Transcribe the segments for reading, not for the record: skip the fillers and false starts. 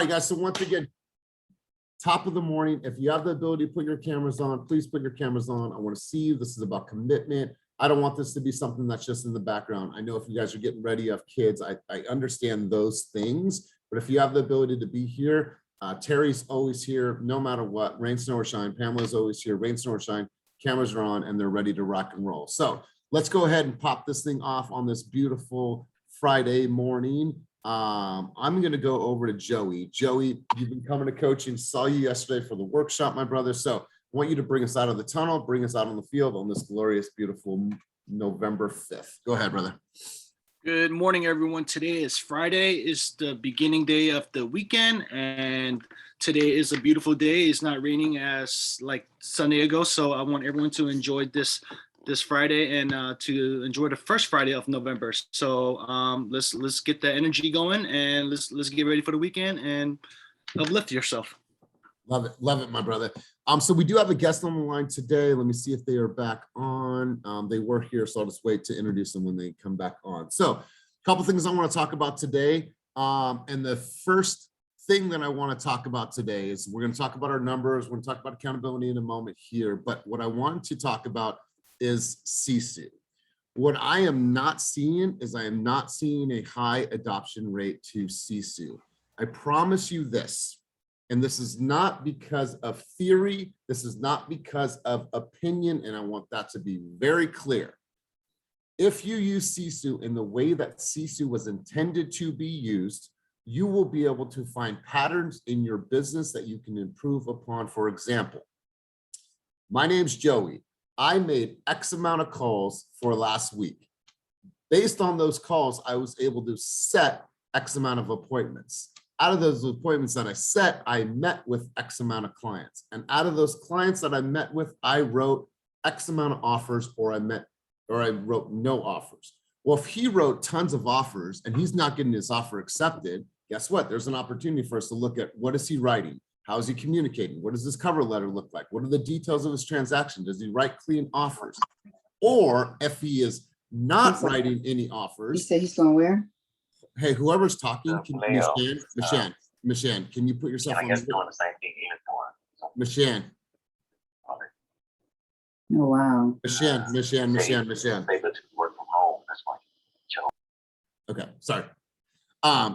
right, guys, so once again, top of the morning, if you have the ability to put your cameras on, please put your cameras on. I want to see you. This is about commitment. I don't want this to be something that's just in the background. I know if you guys are getting ready, you have kids, I understand those things, but if you have the ability to be here, Terry's always here, no matter what, rain, snow, or shine. Pamela's always here, rain, snow, or shine. Cameras are on and they're ready to rock and roll. So let's go ahead and pop this thing off on this beautiful Friday morning. I'm going to go over to Joey. Joey, you've been coming to coaching, saw you yesterday for the workshop, my brother. So I want you to bring us out of the tunnel, bring us out on the field on this glorious, beautiful November 5th. Go ahead, brother. Good morning, everyone. Today is Friday. It's the beginning day of the weekend, and today is a beautiful day. It's not raining as like Sunday ago, so I want everyone to enjoy this Friday and to enjoy the first Friday of November. So let's get the energy going and let's get ready for the weekend and uplift yourself. Love it, my brother. So we do have a guest on the line today. Let me see if they are back on. They were here, so I'll just wait to introduce them when they come back on. So a couple things I want to talk about today. And the first thing that I want to talk about today is we're going to talk about our numbers. We're going to talk about accountability in a moment here. But what I want to talk about is Sisu. What I am not seeing is I am not seeing a high adoption rate to Sisu. I promise you this. And this is not because of theory. This is not because of opinion. And I want that to be very clear. If you use Sisu in the way that Sisu was intended to be used, you will be able to find patterns in your business that you can improve upon. For example, my name's Joey. I made X amount of calls for last week. Based on those calls, I was able to set X amount of appointments. Out of those appointments that I set, I met with X amount of clients. And out of those clients that I met with, I wrote X amount of offers, or I wrote no offers. Well, if he wrote tons of offers and he's not getting his offer accepted, guess what? There's an opportunity for us to look at what is he writing? How is he communicating? What does his cover letter look like? What are the details of his transaction? Does he write clean offers? Or if he is not writing any offers. He said he's going where? Hey, whoever's talking, Mishan, can you put yourself on? I guess doing the same thing Mishan. Oh, wow. Mishan. Work from home. That's why. Okay, sorry.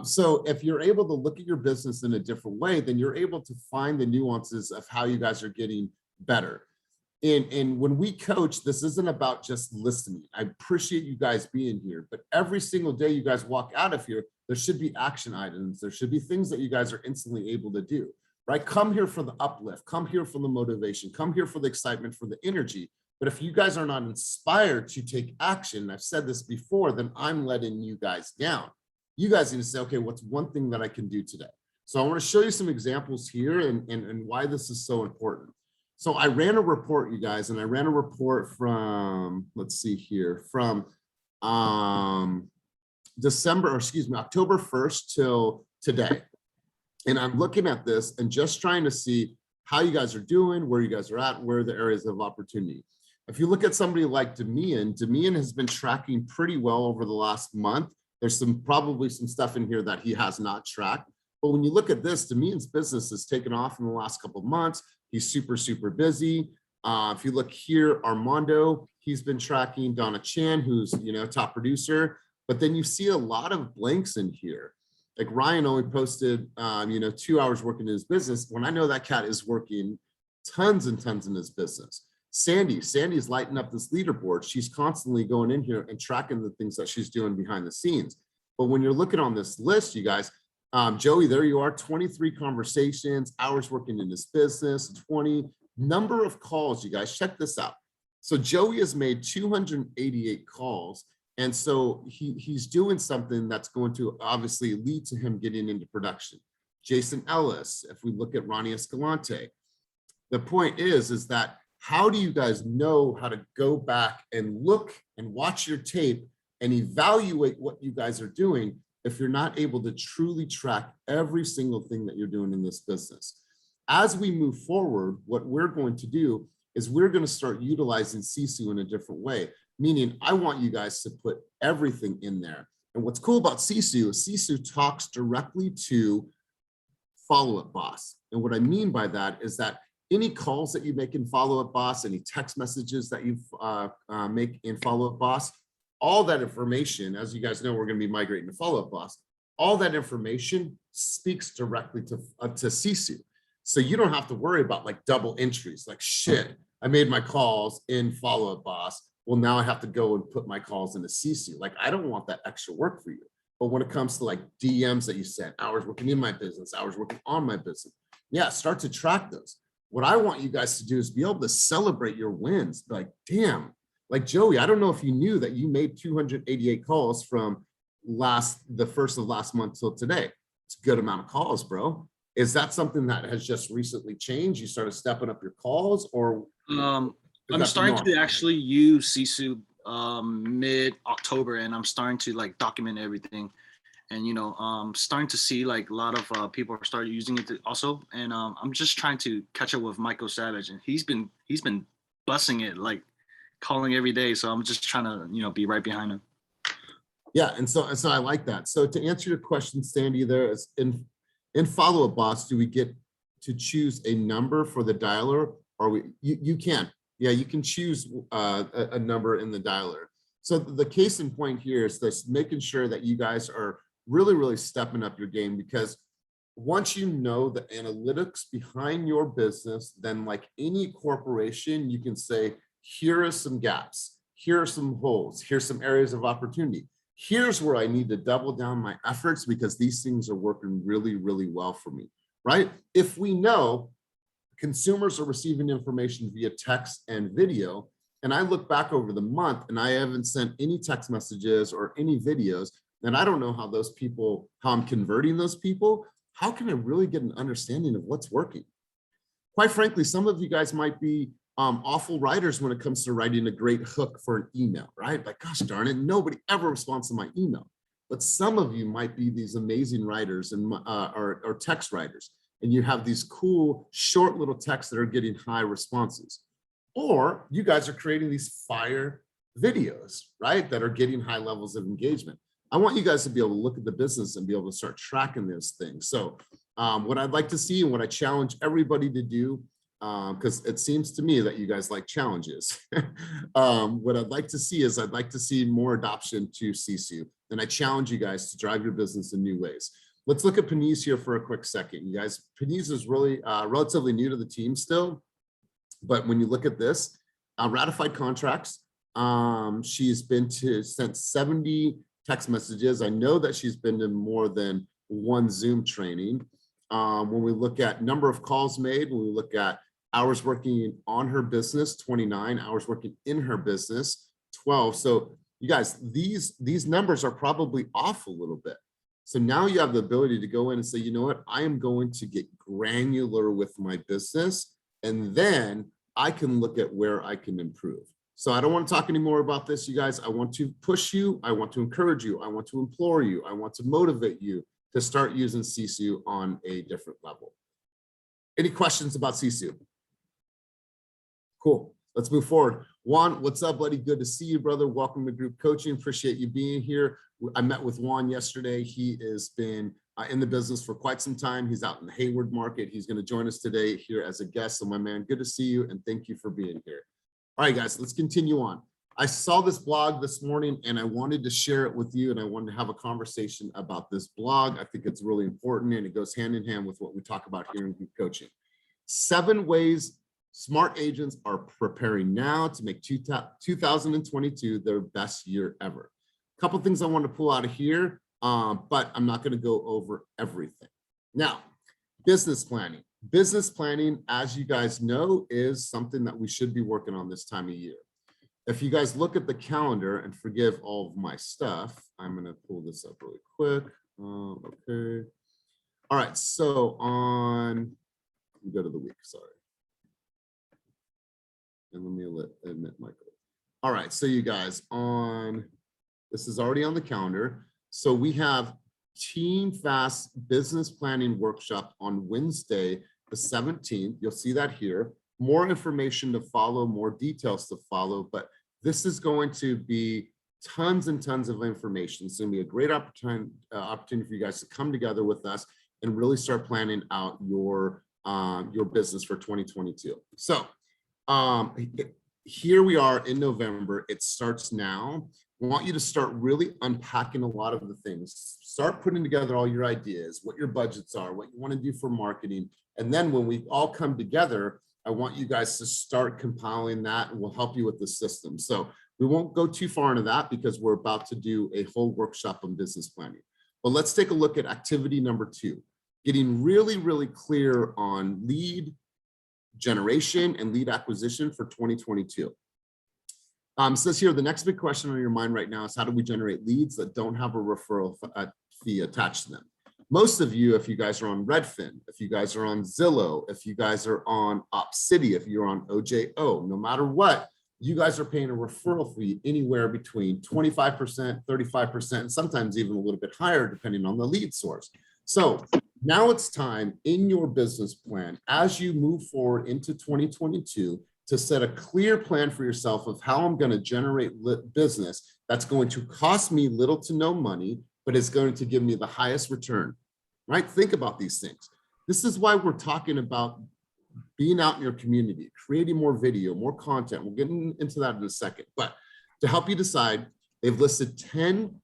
So if you're able to look at your business in a different way, then you're able to find the nuances of how you guys are getting better. And when we coach, this isn't about just listening. I appreciate you guys being here, but every single day you guys walk out of here, there should be action items. There should be things that you guys are instantly able to do, right? Come here for the uplift, come here for the motivation, come here for the excitement, for the energy. But if you guys are not inspired to take action, I've said this before, then I'm letting you guys down. You guys need to say, okay, what's one thing that I can do today? So I want to show you some examples here and why this is so important. So I ran a report, you guys, and I ran a report from, let's see here, from October 1st till today. And I'm looking at this and just trying to see how you guys are doing, where you guys are at, where are the areas of opportunity. If you look at somebody like Demian has been tracking pretty well over the last month. There's probably some stuff in here that he has not tracked. But when you look at this, Demian's business has taken off in the last couple of months. He's super busy. If you look here, Armando, he's been tracking Donna Chan, who's, top producer. But then you see a lot of blanks in here. Like Ryan only posted, 2 hours working in his business, when I know that cat is working tons and tons in his business. Sandy's lighting up this leaderboard. She's constantly going in here and tracking the things that she's doing behind the scenes. But when you're looking on this list, you guys, Joey, there you are, 23 conversations, hours working in his business, 20 number of calls, you guys, check this out. So Joey has made 288 calls. And so he's doing something that's going to obviously lead to him getting into production. Jason Ellis, if we look at Ronnie Escalante, the point is that how do you guys know how to go back and look and watch your tape and evaluate what you guys are doing if you're not able to truly track every single thing that you're doing in this business? As we move forward, what we're going to do is we're going to start utilizing Sisu in a different way, meaning I want you guys to put everything in there. And what's cool about Sisu is Sisu talks directly to Follow Up Boss. And what I mean by that is that any calls that you make in Follow Up Boss, any text messages that you make in Follow Up Boss, all that information, as you guys know, we're going to be migrating to Follow Up Boss. All that information speaks directly to Sisu. So you don't have to worry about like double entries, like shit, I made my calls in Follow Up Boss. Well, now I have to go and put my calls into Sisu. Like, I don't want that extra work for you. But when it comes to like DMs that you sent, hours working in my business, hours working on my business, yeah, start to track those. What I want you guys to do is be able to celebrate your wins. Like, damn, like Joey, I don't know if you knew that you made 288 calls from the first of last month till today. It's a good amount of calls, bro. Is that something that has just recently changed? You started stepping up your calls, or I'm starting to actually use Sisu mid-October, and I'm starting to like document everything. And starting to see like a lot of people are starting using it also. And I'm just trying to catch up with Michael Savage, and he's been busting it, like calling every day. So I'm just trying to be right behind him. Yeah, and so I like that. So to answer your question, Sandy, there is in Follow Up Boss, do we get to choose a number for the dialer, or you can? Yeah, you can choose a number in the dialer. So the case in point here is this: making sure that you guys are really stepping up your game, because once you know the analytics behind your business, then like any corporation, you can say, here are some gaps, here are some holes, here's some areas of opportunity. Here's where I need to double down my efforts because these things are working really well for me, right? If we know consumers are receiving information via text and video, and I look back over the month and I haven't sent any text messages or any videos, then I don't know how I'm converting those people. How can I really get an understanding of what's working? Quite frankly, some of you guys might be awful writers when it comes to writing a great hook for an email, right? Like, gosh darn it, nobody ever responds to my email. But some of you might be these amazing writers and or text writers, and you have these cool short little texts that are getting high responses. Or you guys are creating these fire videos, right, that are getting high levels of engagement. I want you guys to be able to look at the business and be able to start tracking those things. So what I'd like to see, and what I challenge everybody to do, because it seems to me that you guys like challenges. What I'd like to see is I'd like to see more adoption to Sisu. And I challenge you guys to drive your business in new ways. Let's look at Penise here for a quick second. You guys, Penise is really relatively new to the team still. But when you look at this, ratified contracts, she's been sent 70 text messages. I know that she's been to more than one Zoom training. When we look at number of calls made, when we look at hours working on her business, 29, hours working in her business, 12. So you guys, these numbers are probably off a little bit. So now you have the ability to go in and say, you know what, I am going to get granular with my business, and then I can look at where I can improve. So I don't want to talk anymore about this, you guys. I want to push you. I want to encourage you. I want to implore you. I want to motivate you to start using Sisu on a different level. Any questions about Sisu? Cool. Let's move forward. Juan, what's up, buddy? Good to see you, brother. Welcome to group coaching. Appreciate you being here. I met with Juan yesterday. He has been in the business for quite some time. He's out in the Hayward market. He's going to join us today here as a guest. So my man, good to see you, and thank you for being here. All right, guys, let's continue on. I saw this blog this morning and I wanted to share it with you, and I wanted to have a conversation about this blog. I think it's really important, and it goes hand in hand with what we talk about here in group coaching. 7 ways smart agents are preparing now to make 2022 their best year ever. A couple of things I want to pull out of here, but I'm not going to go over everything. Now, business planning. Business planning, as you guys know, is something that we should be working on this time of year. If you guys look at the calendar, and forgive all of my stuff, I'm going to pull this up really quick. Okay. All right. So let me go to the week. Sorry. And let me admit Michael. All right. So you guys, this is already on the calendar. So we have Team Fast Business Planning Workshop on Wednesday, the 17th. You'll see that here. More information to follow, more details to follow, but this is going to be tons and tons of information. It's going to be a great opportunity for you guys to come together with us and really start planning out your business for 2022. So here we are in November. It starts now. I want you to start really unpacking a lot of the things. Start putting together all your ideas, what your budgets are, what you want to do for marketing. And then when we all come together, I want you guys to start compiling that, and we'll help you with the system. So we won't go too far into that because we're about to do a whole workshop on business planning. But let's take a look at activity number 2, getting really, really clear on lead generation and lead acquisition for 2022. Says here, the next big question on your mind right now is how do we generate leads that don't have a referral fee attached to them? Most of you, if you guys are on Redfin, if you guys are on Zillow, if you guys are on Opcity, if you're on OJO, no matter what, you guys are paying a referral fee anywhere between 25%, 35%, and sometimes even a little bit higher depending on the lead source. So now it's time in your business plan as you move forward into 2022 to set a clear plan for yourself of how I'm going to generate business that's going to cost me little to no money, but it's going to give me the highest return, right? Think about these things. This is why we're talking about being out in your community, creating more video, more content. We'll get into that in a second. But to help you decide, they've listed 10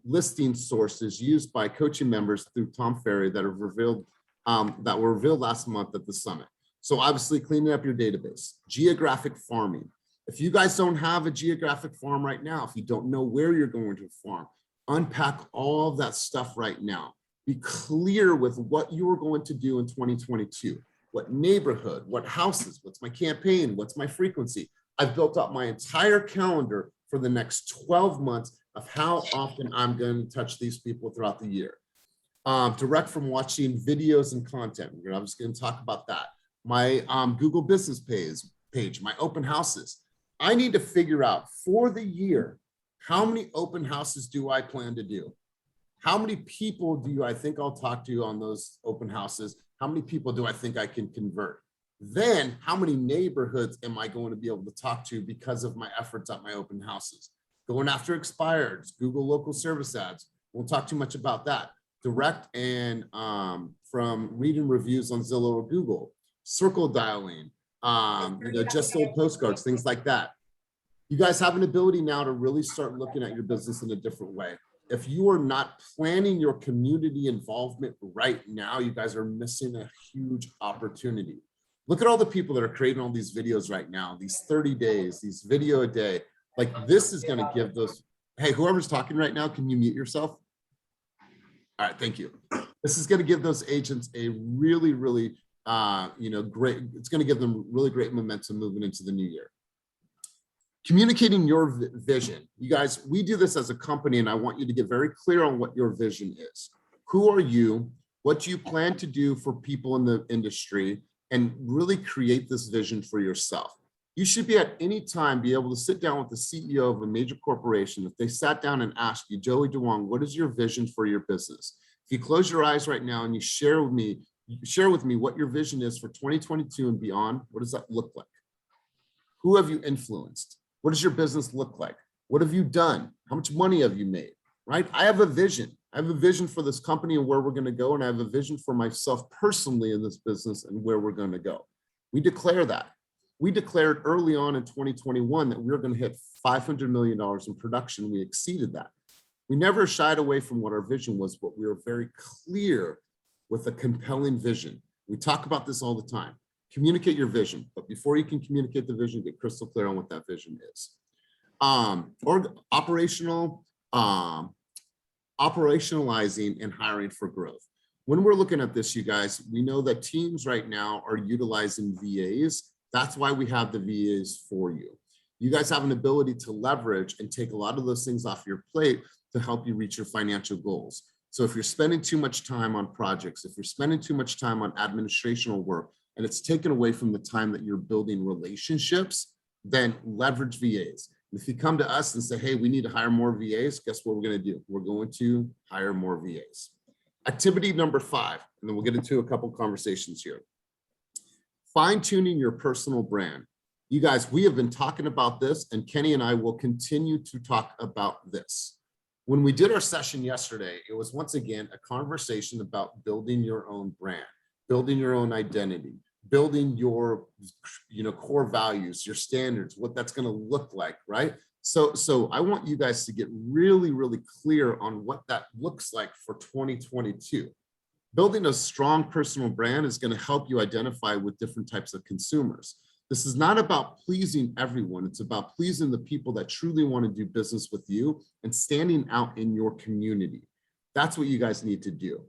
listing sources used by coaching members through Tom Ferry that are revealed, that were revealed last month at the summit. So obviously cleaning up your database, geographic farming. If you guys don't have a geographic farm right now, if you don't know where you're going to farm, unpack all of that stuff right now. Be clear with what you are going to do in 2022. What neighborhood, what houses, what's my campaign, what's my frequency. I've built up my entire calendar for the next 12 months of how often I'm going to touch these people throughout the year. Direct from watching videos and content. I'm just going to talk about that. My Google business page, my open houses. I need to figure out for the year, how many open houses do I plan to do? How many people do I think I'll talk to on those open houses? How many people do I think I can convert? Then how many neighborhoods am I going to be able to talk to because of my efforts at my open houses? Going after expireds, Google local service ads. Won't talk too much about that. Direct and from reading reviews on Zillow or Google. Circle dialing, just sold postcards, things like that. You guys have an ability now to really start looking at your business in a different way. If you are not planning your community involvement right now, you guys are missing a huge opportunity. Look at all the people that are creating all these videos right now, these 30 days, these video a day. Like this is going to give those, hey, whoever's talking right now, can you mute yourself? All right, thank you. This is going to give those agents a really, really, great, it's going to give them really great momentum moving into the new year. Communicating your vision. You guys, we do this as a company, and I want you to get very clear on what your vision is. Who are you? What do you plan to do for people in the industry? And really create this vision for yourself. You should be at any time be able to sit down with the CEO of a major corporation. If they sat down and asked you, Joey DeWong, what is your vision for your business? If you close your eyes right now and you share with me what your vision is for 2022 and beyond, what does that look like? Who have you influenced? What does your business look like? What have you done? How much money have you made, right? I have a vision. I have a vision for this company and where we're going to go. And I have a vision for myself personally in this business and where we're going to go. We declare that. We declared early on in 2021 that we were going to hit $500 million in production. We exceeded that. We never shied away from what our vision was, but we were very clear with a compelling vision. We talk about this all the time. Communicate your vision, but before you can communicate the vision, get crystal clear on what that vision is. Operationalizing and hiring for growth. When we're looking at this, you guys, we know that teams right now are utilizing VAs. That's why we have the VAs for you. You guys have an ability to leverage and take a lot of those things off your plate to help you reach your financial goals. So if you're spending too much time on projects, if you're spending too much time on administrative work, and it's taken away from the time that you're building relationships, then leverage VAs. If you come to us and say, hey, we need to hire more VAs, guess what we're going to do? We're going to hire more VAs. Activity number 5, and then we'll get into a couple conversations here. Fine-tuning your personal brand. You guys, we have been talking about this, and Kenny and I will continue to talk about this. When we did our session yesterday, it was once again a conversation about building your own brand, building your own identity, building your core values, your standards, what that's going to look like, right? So I want you guys to get really, really clear on what that looks like for 2022. Building a strong personal brand is going to help you identify with different types of consumers. This is not about pleasing everyone. It's about pleasing the people that truly want to do business with you and standing out in your community. That's what you guys need to do.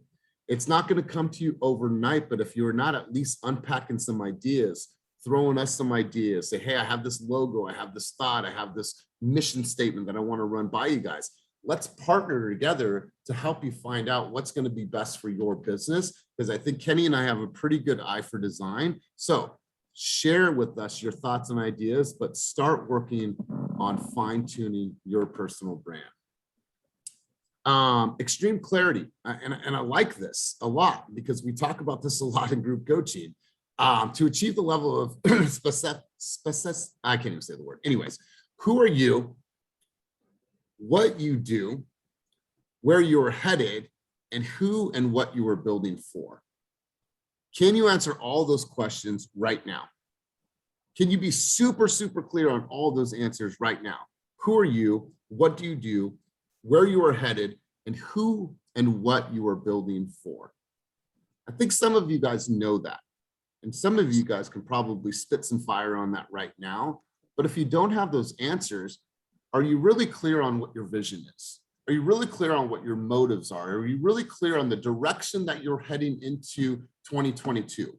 It's not going to come to you overnight, but if you're not at least unpacking some ideas, throwing us some ideas, say, hey, I have this logo, I have this thought, I have this mission statement that I want to run by you guys. Let's partner together to help you find out what's going to be best for your business, because I think Kenny and I have a pretty good eye for design. So share with us your thoughts and ideas, but start working on fine-tuning your personal brand. Extreme clarity, and I like this a lot because we talk about this a lot in group coaching. To achieve the level of I can't even say the word. Anyways, who are you, what you do, where you're headed, and who and what you are building for? Can you answer all those questions right now? Can you be super, super clear on all those answers right now? Who are you? What do you do? Where you are headed, and who and what you are building for? I think some of you guys know that. And some of you guys can probably spit some fire on that right now. But if you don't have those answers, are you really clear on what your vision is? Are you really clear on what your motives are? Are you really clear on the direction that you're heading into 2022?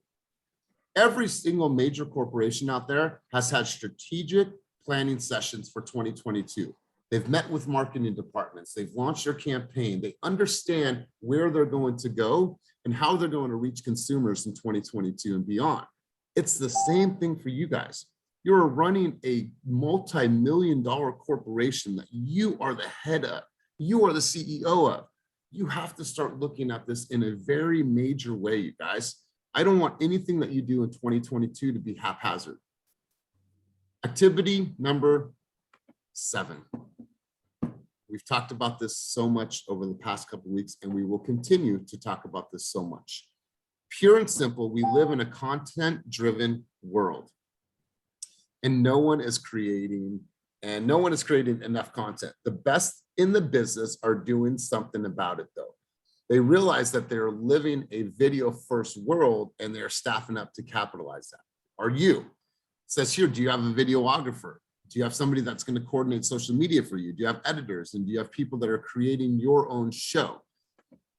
Every single major corporation out there has had strategic planning sessions for 2022. They've met with marketing departments. They've launched their campaign. They understand where they're going to go and how they're going to reach consumers in 2022 and beyond. It's the same thing for you guys. You're running a multi-million-dollar corporation that you are the head of. You are the CEO of. You have to start looking at this in a very major way, you guys. I don't want anything that you do in 2022 to be haphazard. Activity number 7. We've talked about this so much over the past couple of weeks, and we will continue to talk about this so much. Pure and simple, we live in a content-driven world, and no one is creating enough content. The best in the business are doing something about it, though. They realize that they're living a video-first world, and they're staffing up to capitalize that. Are you? It says here, do you have a videographer? Do you have somebody that's going to coordinate social media for you? Do you have editors? And do you have people that are creating your own show?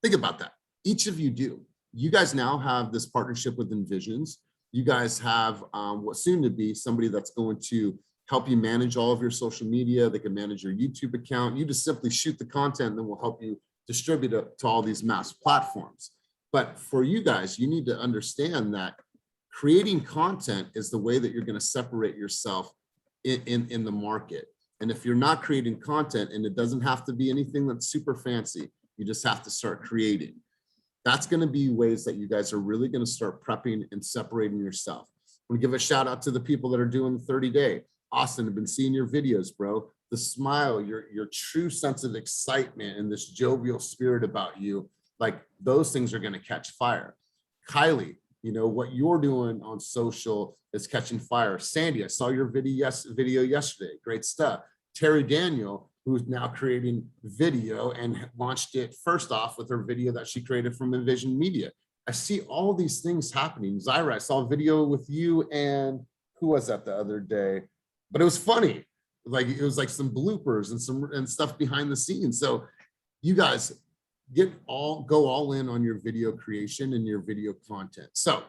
Think about that. Each of you do. You guys now have this partnership with Envisions. You guys have what soon to be somebody that's going to help you manage all of your social media. They can manage your YouTube account. You just simply shoot the content, and then we'll help you distribute it to all these mass platforms. But for you guys, you need to understand that creating content is the way that you're going to separate yourself in the market. And if you're not creating content, and it doesn't have to be anything that's super fancy, you just have to start creating. That's going to be ways that you guys are really going to start prepping and separating yourself. I'm going to give a shout out to the people that are doing the 30-day. Austin, I've been seeing your videos, bro. The smile, your true sense of excitement and this jovial spirit about you, like those things are going to catch fire. Kylie, you know, what you're doing on social is catching fire. Sandy, I saw your video yesterday. Great stuff. Terry Daniel, who's now creating video and launched it first off with her video that she created from Envision Media. I see all these things happening. Zyra, I saw a video with you and who was that the other day? But it was funny. Like it was like some bloopers and stuff behind the scenes. So you guys go all in on your video creation and your video content. So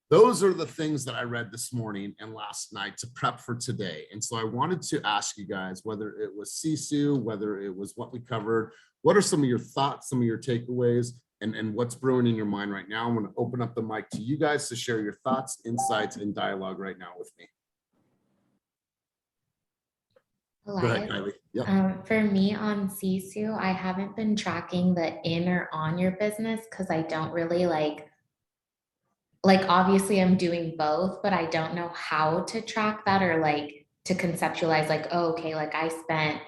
those are the things that I read this morning and last night to prep for today. And so I wanted to ask you guys, whether it was Sisu, whether it was what we covered, what are some of your thoughts, some of your takeaways, and what's brewing in your mind right now? I'm going to open up the mic to you guys to share your thoughts, insights, and dialogue right now with me. Go ahead, Kylie. Yep. For me on Sisu, I haven't been tracking the in or on your business because I don't really like obviously I'm doing both, but I don't know how to track that or like to conceptualize like, oh, okay, like I spent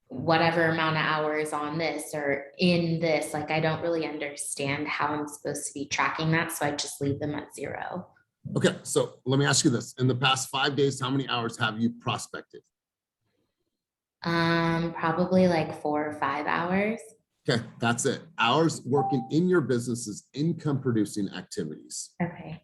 whatever amount of hours on this or in this. Like, I don't really understand how I'm supposed to be tracking that. So I just leave them at 0. Okay, so let me ask you this. In the past 5 days, how many hours have you prospected? Probably like 4 or 5 hours. Okay, that's it. Hours working in your business is income producing activities. Okay.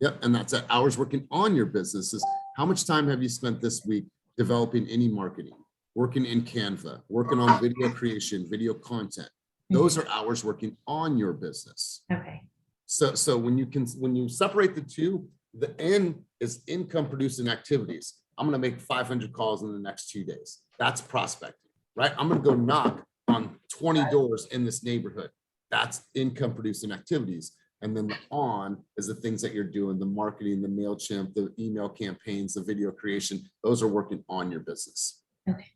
Yep, and that's it. Hours working on your business is how much time have you spent this week developing any marketing, working in Canva, working on video creation, video content. Those are hours working on your business. Okay. So when you separate the two, the N is income producing activities. I'm going to make 500 calls in the next 2 days. That's prospecting, right? I'm going to go knock on 20 doors in this neighborhood. That's income producing activities. And then the on is the things that you're doing, the marketing, the MailChimp, the email campaigns, the video creation. Those are working on your business. Okay.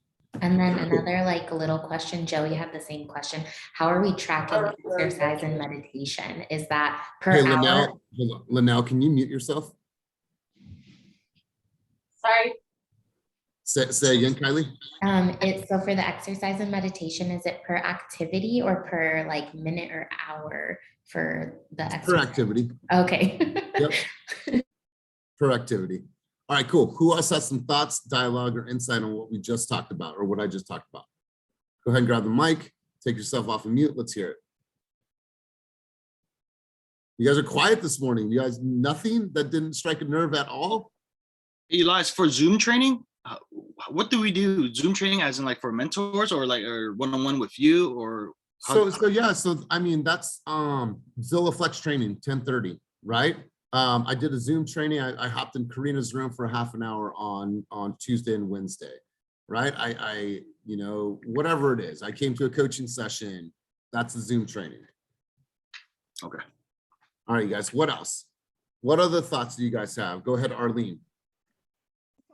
And then another like little question, Joey had the same question. How are we tracking exercise and meditation? Is that per Hey, hour? Linnell, can you mute yourself? Sorry. Say again, Kylie. It's so for the exercise and meditation, is it per activity or per like minute or hour for the Per exercise? activity. Okay. Yep. Per activity. All right, cool. Who else has some thoughts, dialogue, or insight on what we just talked about or what I just talked about? Go ahead and grab the mic. Take yourself off of mute. Let's hear it. You guys are quiet this morning. You guys, nothing that didn't strike a nerve at all? Elias, for Zoom training, what do we do? Zoom training as in like for mentors or like or one-on-one with you or So yeah, so I mean that's Zilla Flex training 10:30, right? I did a Zoom training. I hopped in Karina's room for half an hour on Tuesday and Wednesday, right? I you know, whatever it is, I came to a coaching session. That's a Zoom training. Okay. All right, you guys, what else? What other thoughts do you guys have? Go ahead, Arlene.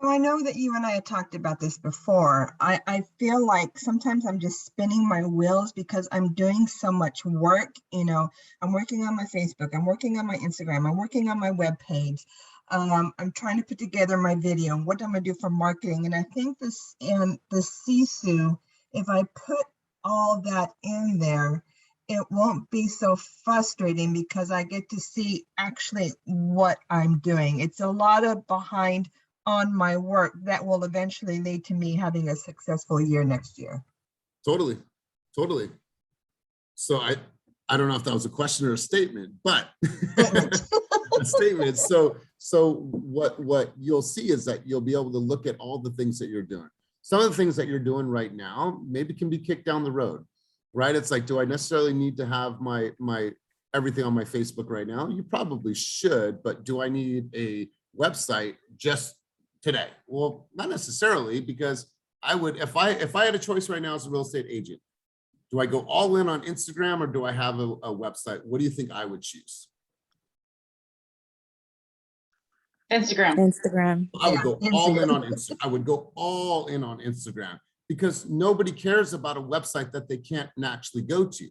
Well, I know that you and I had talked about this before. I feel like sometimes I'm just spinning my wheels because I'm doing so much work. You know, I'm working on my Facebook, I'm working on my Instagram, I'm working on my web page. I'm trying to put together my video, what I'm gonna do for marketing. And I think this and the Sisu, if I put all that in there, it won't be so frustrating because I get to see actually what I'm doing. It's a lot of behind on my work that will eventually lead to me having a successful year next year. Totally. So I don't know if that was a question or a statement, but a statement. So what you'll see is that you'll be able to look at all the things that you're doing. Some of the things that you're doing right now maybe can be kicked down the road, right? It's like, do I necessarily need to have my everything on my Facebook right now? You probably should, but do I need a website just today? Well, not necessarily, because I would, if I had a choice right now as a real estate agent, do I go all in on Instagram or do I have a website? What do you think I would choose? Instagram. I would go Yeah, all in Instagram. on Instagram. I would go all in on Instagram because nobody cares about a website that they can't actually go to,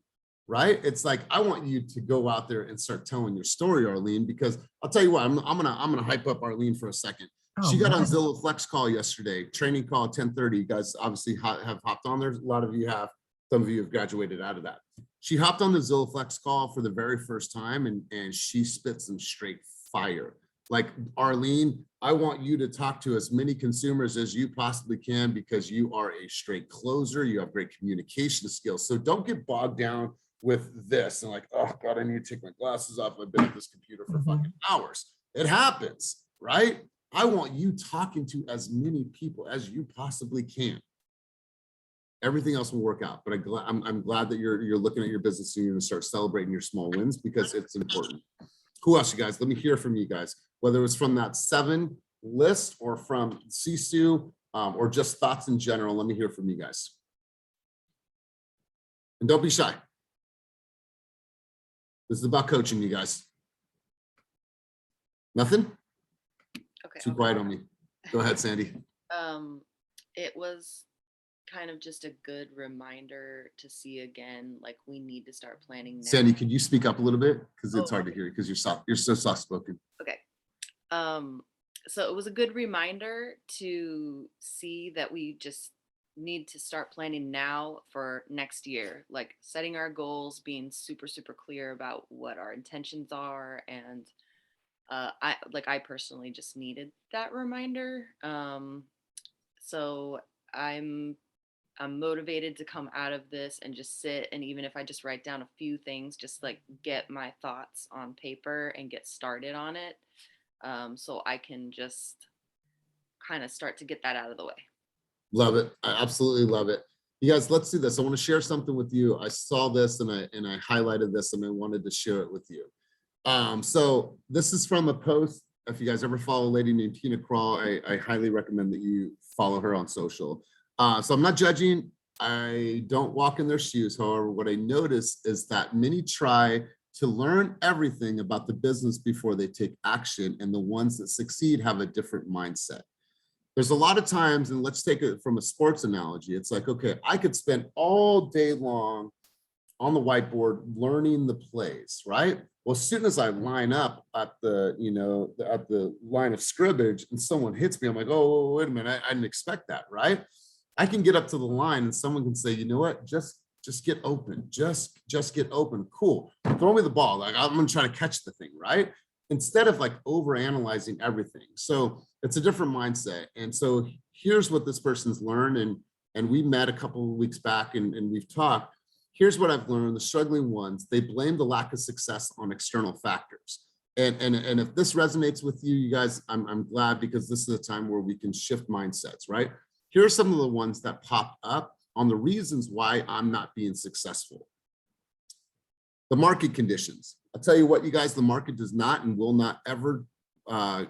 right? It's like, I want you to go out there and start telling your story, Arlene, because I'll tell you what, I'm gonna hype up Arlene for a second. She got on Zillow Flex call yesterday, training call at 10:30. You guys obviously have hopped on there. A lot of you have, some of you have graduated out of that. She hopped on the Zillow Flex call for the very first time and she spit some straight fire. Like, Arlene, I want you to talk to as many consumers as you possibly can because you are a straight closer. You have great communication skills. So don't get bogged down with this and like, oh God, I need to take my glasses off. I've been at this computer for fucking hours. It happens, right? I want you talking to as many people as you possibly can. Everything else will work out, but I'm glad that you're looking at your business and you're gonna start celebrating your small wins because it's important. Who else, you guys? Let me hear from you guys, whether it was from that 7 list or from Sisu or just thoughts in general. Let me hear from you guys. And don't be shy. This is about coaching, you guys. Nothing? Okay. Too quiet on me. Go ahead, Sandy. It was kind of just a good reminder to see again, like we need to start planning now. Sandy, could you speak up a little bit? Because it's hard to hear you because you're so soft-spoken. Okay. So it was a good reminder to see that we just need to start planning now for next year, like setting our goals, being super, super clear about what our intentions are. And I personally just needed that reminder. So I'm motivated to come out of this and just sit, and even if I just write down a few things, just like get my thoughts on paper and get started on it, so I can just kind of start to get that out of the way. Love it. I absolutely love it. You guys, let's do this. I want to share something with you. I saw this and I highlighted this and I wanted to share it with you. So this is from a post. If you guys ever follow a lady named Tina Crawl, I highly recommend that you follow her on social. So I'm not judging. I don't walk in their shoes. However, what I notice is that many try to learn everything about the business before they take action, and the ones that succeed have a different mindset. There's a lot of times, and let's take it from a sports analogy. It's like, okay, I could spend all day long on the whiteboard learning the plays, right? Well, as soon as I line up at the, at the line of scrimmage and someone hits me, I'm like, oh, wait a minute, I didn't expect that, right? I can get up to the line and someone can say, you know what, just get open, just get open, cool. Throw me the ball, like I'm gonna try to catch the thing, right? Instead of like over analyzing everything. So it's a different mindset. And so here's what this person's learned. And we met a couple of weeks back and we've talked. Here's what I've learned: the struggling ones, they blame the lack of success on external factors. And if this resonates with you, you guys, I'm glad, because this is a time where we can shift mindsets, right? Here are some of the ones that pop up on the reasons why I'm not being successful. The market conditions. I'll tell you what, you guys, the market does not and will not ever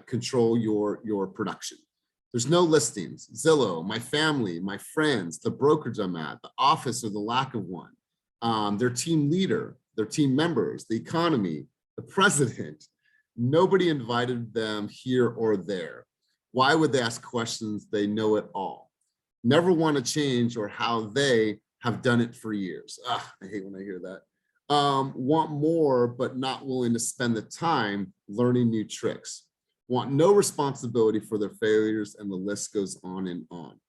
control your production. There's no listings. Zillow, my family, my friends, the brokerage I'm at, the office or the lack of one, their team leader, their team members, the economy, the president. Nobody invited them here or there. Why would they ask questions? They know it all. Never want to change, or how they have done it for years. I hate when I hear that. Want more, but not willing to spend the time learning new tricks. Want no responsibility for their failures, and the list goes on and on.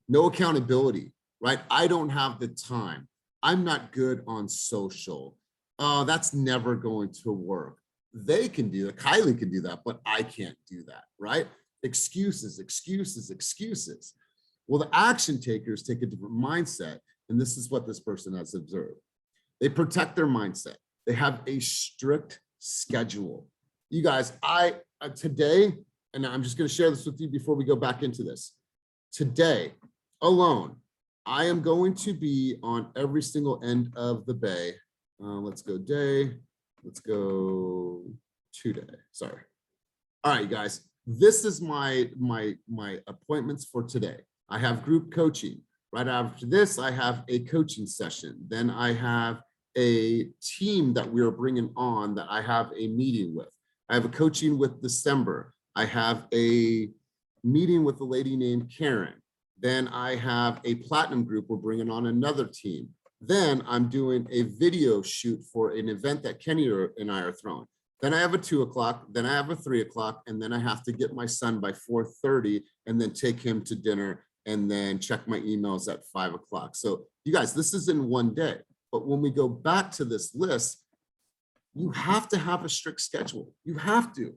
No accountability, right? I don't have the time. I'm not good on social. That's never going to work. They can do that. Kylie can do that, but I can't do that, right? Excuses, excuses, excuses. Well, the action takers take a different mindset, and this is what this person has observed. They protect their mindset. They have a strict schedule. You guys, today, and I'm just going to share this with you before we go back into this. Today alone, I am going to be on every single end of the bay. Let's go day. Let's go today. Sorry. All right, you guys. This is my appointments for today. I have group coaching. Right after this, I have a coaching session. Then I have a team that we are bringing on that I have a meeting with. I have a coaching with December. I have a meeting with a lady named Karen. Then I have a platinum group. We're bringing on another team. Then I'm doing a video shoot for an event that Kenny and I are throwing. Then I have a 2 o'clock, then I have a 3 o'clock, and then I have to get my son by 4:30 and then take him to dinner and then check my emails at 5 o'clock. So you guys, this is in one day. But when we go back to this list, you have to have a strict schedule. You have to.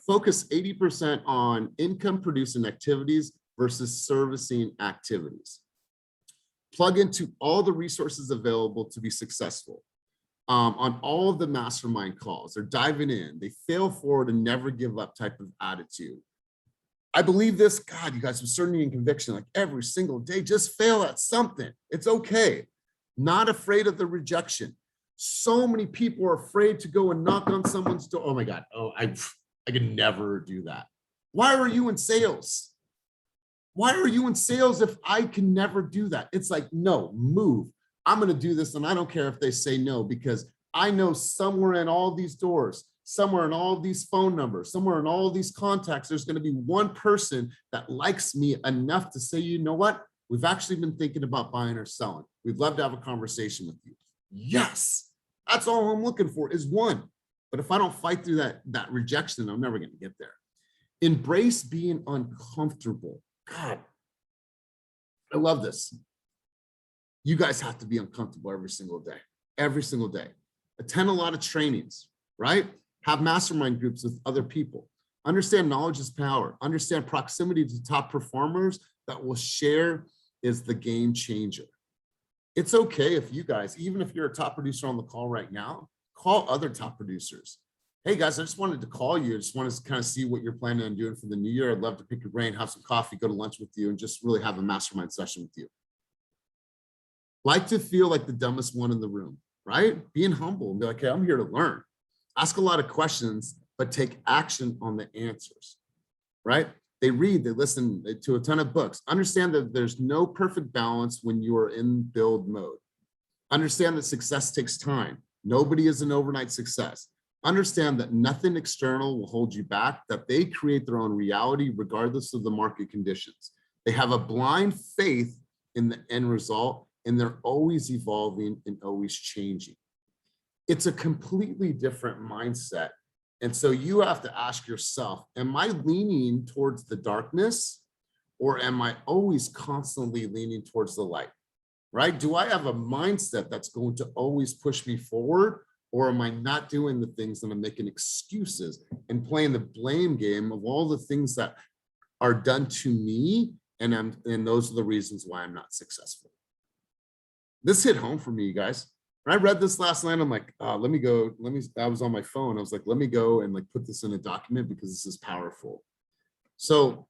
Focus 80% on income producing activities versus servicing activities. Plug into all the resources available to be successful. On all of the mastermind calls, they're diving in. They fail forward and never give up type of attitude. I believe this, God, you guys, with certainty and conviction, like every single day, just fail at something. It's okay. Not afraid of the rejection. So many people are afraid to go and knock on someone's door. Oh my God, I could never do that. Why are you in sales? Why are you in sales if I can never do that? It's like, no, move. I'm going to do this, and I don't care if they say no, because I know somewhere in all these doors, somewhere in all these phone numbers, somewhere in all these contacts, there's going to be one person that likes me enough to say, you know what? We've actually been thinking about buying or selling. We'd love to have a conversation with you. Yes, that's all I'm looking for is one. But if I don't fight through that rejection, I'm never going to get there. Embrace being uncomfortable. God, I love this. You guys have to be uncomfortable every single day, every single day. Attend a lot of trainings, right? Have mastermind groups with other people. Understand knowledge is power. Understand proximity to top performers that will share is the game changer. It's okay if you guys, even if you're a top producer on the call right now, call other top producers. Hey guys, I just wanted to call you. I just wanted to kind of see what you're planning on doing for the new year. I'd love to pick your brain, have some coffee, go to lunch with you, and just really have a mastermind session with you. Like to feel like the dumbest one in the room, right? Being humble and be like, hey, I'm here to learn. Ask a lot of questions, but take action on the answers, right? They read, they listen to a ton of books. Understand that there's no perfect balance when you are in build mode. Understand that success takes time. Nobody is an overnight success. Understand that nothing external will hold you back, that they create their own reality regardless of the market conditions. They have a blind faith in the end result, and they're always evolving and always changing. It's a completely different mindset. And so you have to ask yourself, am I leaning towards the darkness, or am I always constantly leaning towards the light, right? Do I have a mindset that's going to always push me forward, or am I not doing the things that I'm making excuses and playing the blame game of all the things that are done to me, and those are the reasons why I'm not successful? This hit home for me, you guys. When I read this last night, I'm like, oh, I was on my phone. I was like, let me go and like put this in a document because this is powerful. So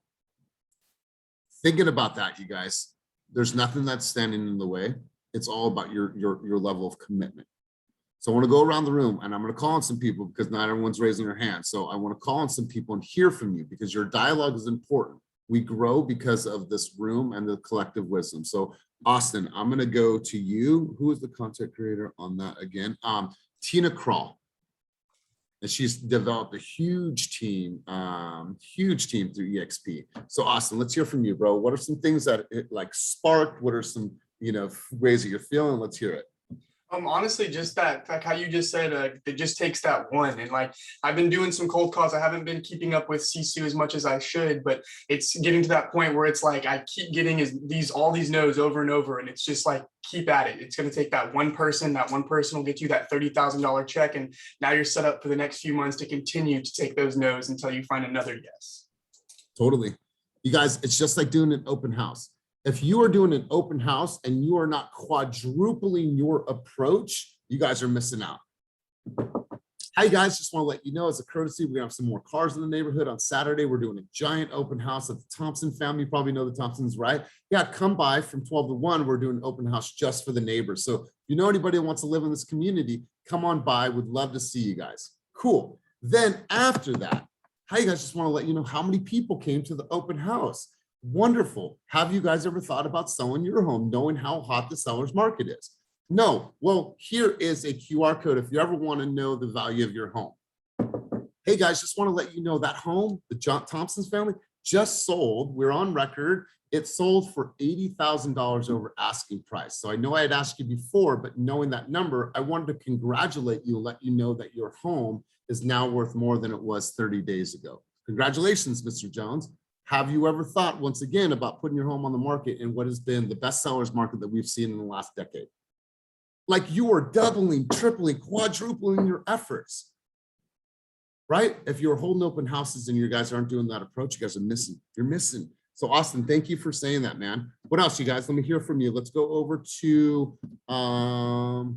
thinking about that, you guys, there's nothing that's standing in the way. It's all about your level of commitment. So I want to go around the room, and I'm going to call on some people because not everyone's raising their hand. So I want to call on some people and hear from you because your dialogue is important. We grow because of this room and the collective wisdom. So Austin, I'm going to go to you. Who is the content creator on that again? Tina Kroll. And she's developed a huge team through EXP. So Austin, let's hear from you, bro. What are some things that like sparked? What are some, ways that you're feeling? Let's hear it. Honestly, just that, like how you just said, it just takes that one. And like, I've been doing some cold calls. I haven't been keeping up with Sisu as much as I should, but it's getting to that point where it's like, I keep getting all these no's over and over. And it's just like, keep at it. It's going to take that one person will get you that $30,000 check. And now you're set up for the next few months to continue to take those no's until you find another yes. Totally. You guys, it's just like doing an open house. If you are doing an open house and you are not quadrupling your approach, you guys are missing out. Hi guys, just want to let you know as a courtesy, we're gonna have some more cars in the neighborhood on Saturday. We're doing a giant open house at the Thompson family. You probably know the Thompsons, right? Yeah, come by from 12 to 1. We're doing an open house just for the neighbors. So if you know anybody that wants to live in this community, come on by. Would love to see you guys. Cool. Then after that, hi you guys, just want to let you know how many people came to the open house. Wonderful. Have you guys ever thought about selling your home, knowing how hot the seller's market is? No. Well, here is a QR code if you ever want to know the value of your home. Hey guys, just want to let you know that home, the John Thompson's family, just sold. We're on record. It sold for $80,000 over asking price. So I know I had asked you before, but knowing that number, I wanted to congratulate you and let you know that your home is now worth more than it was 30 days ago. Congratulations, Mr. Jones. Have you ever thought once again about putting your home on the market in what has been the best sellers market that we've seen in the last decade? Like you are doubling, tripling, quadrupling your efforts, right? If you're holding open houses and you guys aren't doing that approach, you guys are missing. You're missing. So Austin, thank you for saying that, man. What else, you guys? Let me hear from you. Let's go over to Linnell.